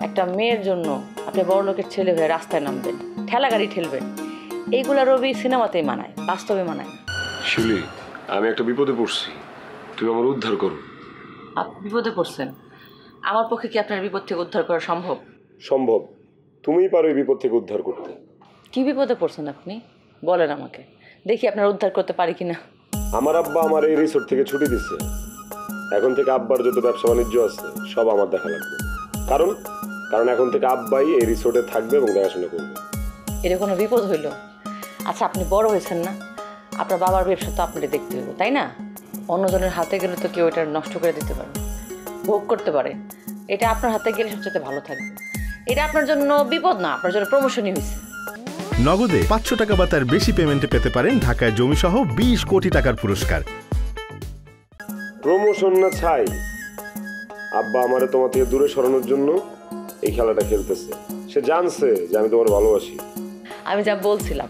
একটা মেয়ের জন্য আপনি বড় লোকের ছেলে হয়ে রাস্তায় নামবেন, ঠেলা গাড়ি ঠেলবেন, এইগুলা রবি সিনেমাতেই মানায়, বাস্তবে মানায় না। শিউলি, আমি একটা বিপদে পড়ছি, তুমি আমার উদ্ধার করো। আপনি বিপদে পড়ছেন? আমার পক্ষে কি আপনার বিপদ থেকে উদ্ধার করা সম্ভব? সম্ভব, তুমিই পারো এই বিপদ থেকে উদ্ধার করতে। কি বিপদে পড়ছেন আপনি, বলেন আমাকে, দেখি আপনার উদ্ধার করতে পারি কিনা। আমার আব্বা আমার এই রিসোর্ট থেকে ছুটি দিচ্ছে। এখন থেকে আব্বার যত ব্যবসা বাণিজ্য আছে সব আমার দেখা লাগবে। কারণ কারণ এখন থেকে আব্বাই এই রিসোর্টে থাকবে এবং দেখাশোনা করবে। এটা কোনো বিপদ হইল? আচ্ছা, আপনি বড় হয়েছেন না, আপনার বাবার ব্যবসা তো আপনাকে দেখতে হইব, তাই না? অন্যজনের হাতে গেলে তো কেউ এটা নষ্ট করে দিতে পারে, ভোগ করতে পারে। এটা আপনার হাতে গেলে সবচেয়ে ভালো থাকবে। এটা আপনার জন্য বিপদ না, আপনার জন্য প্রমোশনই হয়েছে। নগদে 500 টাকা বা তার বেশি পেমেন্টে পেতে পারেন ঢাকায় জমিসহ 20 কোটি টাকার পুরস্কার। প্রমোশন না ছাই, আব্বা আমারে তোমার থেকে দূরে সরানোর জন্য এই খেলাটা খেলতেছে। সে জানছে যে আমি তোমার ভালোবাসি। আমি যা বলছিলাম,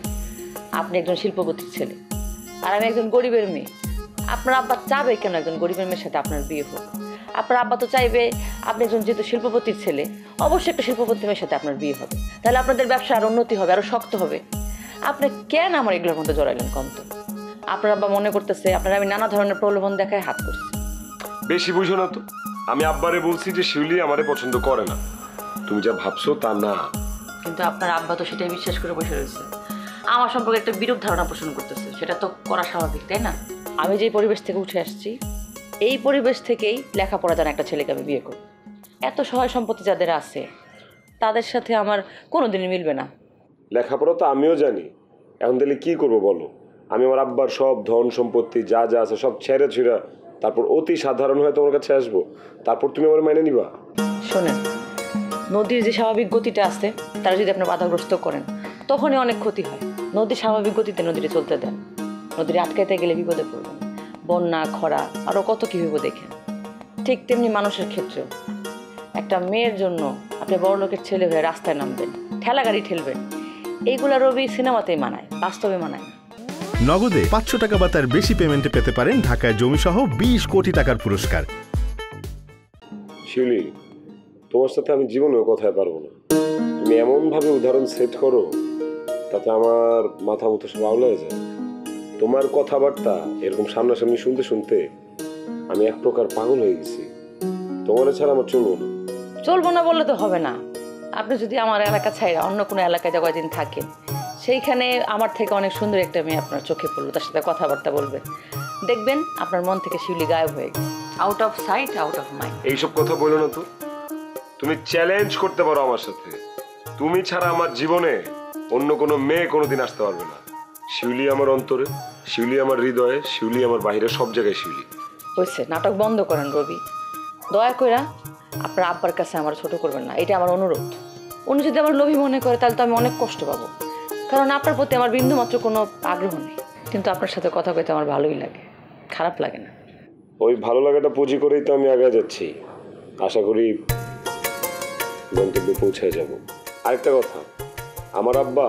আপনি একজন শিল্পপতির ছেলে আর আমি একজন গরিবের মেয়ে। আপনার আব্বা চাবে কেন একজন গরিবের মেয়ের সাথে আপনার বিয়ে হোক? আপনার আব্বা তো চাইবে আপনি একজন যেহেতু শিল্পপতির ছেলে, অবশ্যই একটা শিল্পপতির মেয়ের সাথে আপনার বিয়ে হবে, তাহলে আপনাদের ব্যবসা আরো উন্নতি হবে, আরো শক্ত হবে। আপনি কেন আমার এগুলোর মধ্যে জড়াইলেন কন্ত? আপনার আব্বা মনে করতেছে আপনার আমি নানা ধরনের প্রলোভন দেখায় হাত করছি। বেশি বুঝো না তো, আমি আব্বারে বলছি যে শিউলি আমারে পছন্দ করে না। তুমি যা ভাবছো তা না। কিন্তু আপনার আব্বা তো সেটাই বিশ্বাস করে বসে রয়েছে, আমার সম্পর্কে একটা বিরূপ ধারণা পোষণ করতেছে। সেটা তো করা স্বাভাবিক, তাই না? আমি যে পরিবেশ থেকে উঠে আসছি, এই পরিবেশ থেকেই লেখাপড়া জানা একটা ছেলেকে আমি বিয়ে করব। এত সহায় সম্পত্তি যাদের আছে তাদের সাথে আমার কোনোদিনই মিলবে না। লেখাপড়া তো আমিও জানি, এখন তাহলে কি করবো বলো? আমি আমার আব্বার সব ধন সম্পত্তি যা যা আছে সব ছেড়ে ছুড়া তারপর অতি সাধারণ হয়ে তোমার কাছে আসবো, তারপর তুমি আমার মেনে নিবা? শোনেন, নদীর যে স্বাভাবিক গতিটা আছে তারা যদি আপনি বাধাগ্রস্ত করেন তখনই অনেক ক্ষতি হয়। নদীর স্বাভাবিক গতিতে নদীটা চলতে দেন, নদীর আটকাইতে গেলে বিপদে পড়বেন। বন্যা, খরা, আরও কত কী হইব দেখেন। ঠিক তেমনি মানুষের ক্ষেত্রেও একটা মেয়ের জন্য আপনি বড় লোকের ছেলে হয়ে রাস্তায় নামবেন, ঠেলা গাড়ি ঠেলবেন, এইগুলা রবি সিনেমাতেই মানায়, বাস্তবে মানায় না। নগদে 500 টাকা বা তার বেশি পেমেন্টে পেতে পারেন ঢাকায় জমিসহ 20 কোটি টাকার পুরস্কার। শিউলি, তোমার সাথে আমি জীবনেও কথায় পারবো না। তুমি এমন ভাবে উদাহরণ সেট করো তাতে আমার মাথা মতো সব আউলায় যায়। তোমার কথাবার্তা এরকম সামনাসামনি শুনতে শুনতে আমি এক প্রকার পাগল হয়ে গেছি। তোমার ছাড়া আমার চলবো না। চলবো না বললে তো হবে না। আপনি যদি আমার এলাকা ছাড়া অন্য কোনো এলাকায় কয়েকদিন থাকেন, সেইখানে আমার থেকে অনেক সুন্দর একটা মেয়ে আপনার চোখে পড়লো, তার সাথে কথাবার্তা বলবেন, দেখবেন আপনার মন থেকে শিউলি গায়েব হয়ে গেছে। Out of sight, out of mind. এইসব কথা বলো না তো। তুমি চ্যালেঞ্জ করতে পারো আমার সাথে, তুমি ছাড়া আমার জীবনে অন্য কোনো মেয়ে কোনোদিন আসতে পারবে না। শিউলি আমার অন্তরে, শিউলি আমার হৃদয়ে, শিউলি আমার বাইরে, সব জায়গায় শিউলি। হয়েছে, নাটক বন্ধ করেন রবি। দয়া করে আপনার আব্বার কাছে আমার ছোট করবেন না, এটা আমার অনুরোধ। উনি যদি আমার লোভী মনে করে তাহলে তো আমি অনেক কষ্ট পাবো, কারণ আপনার প্রতি আমার বিন্দু মাত্র কোনো আগ্রহ নেই। কিন্তু আপনার সাথে কথা কইতে আমার ভালোই লাগে, খারাপ লাগে না। ওই ভালো লাগাটা পুঁজি করেই তো আমি আগে যাচ্ছি। আশা করি গন্তব্যে পৌঁছায় যাব। আরেকটা কথা, আমার আব্বা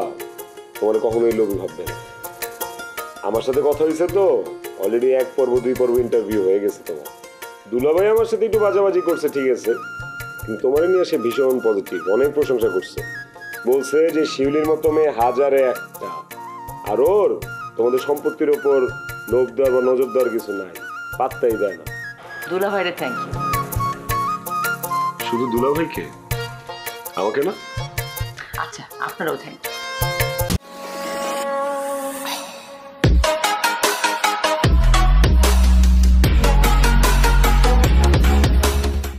তোমার কখনোই লোভী ভাববে না। আমার সাথে কথা হয়েছে তো, অলরেডি 1 পর্ব 2 পর্ব ইন্টারভিউ হয়ে গেছে তোমার। দুলাভাই আমার সাথে একটু বাজাবাজি করছে, ঠিক আছে, কিন্তু তোমার নিয়ে সে ভীষণ পজিটিভ, অনেক প্রশংসা করছে। বলছে যে শিউলির মতো মেয়ে হাজারে একটা, আর ওর তোমাদের সম্পত্তির ওপর লোভ দেওয়ার বা নজর দেওয়ার কিছু নাই, পাত্তাই দেয় না। দুলাভাইরে থ্যাংক ইউ। শুধু দুলাভাইকে, আমাকে না? আচ্ছা, আপনারও থ্যাংক ইউ।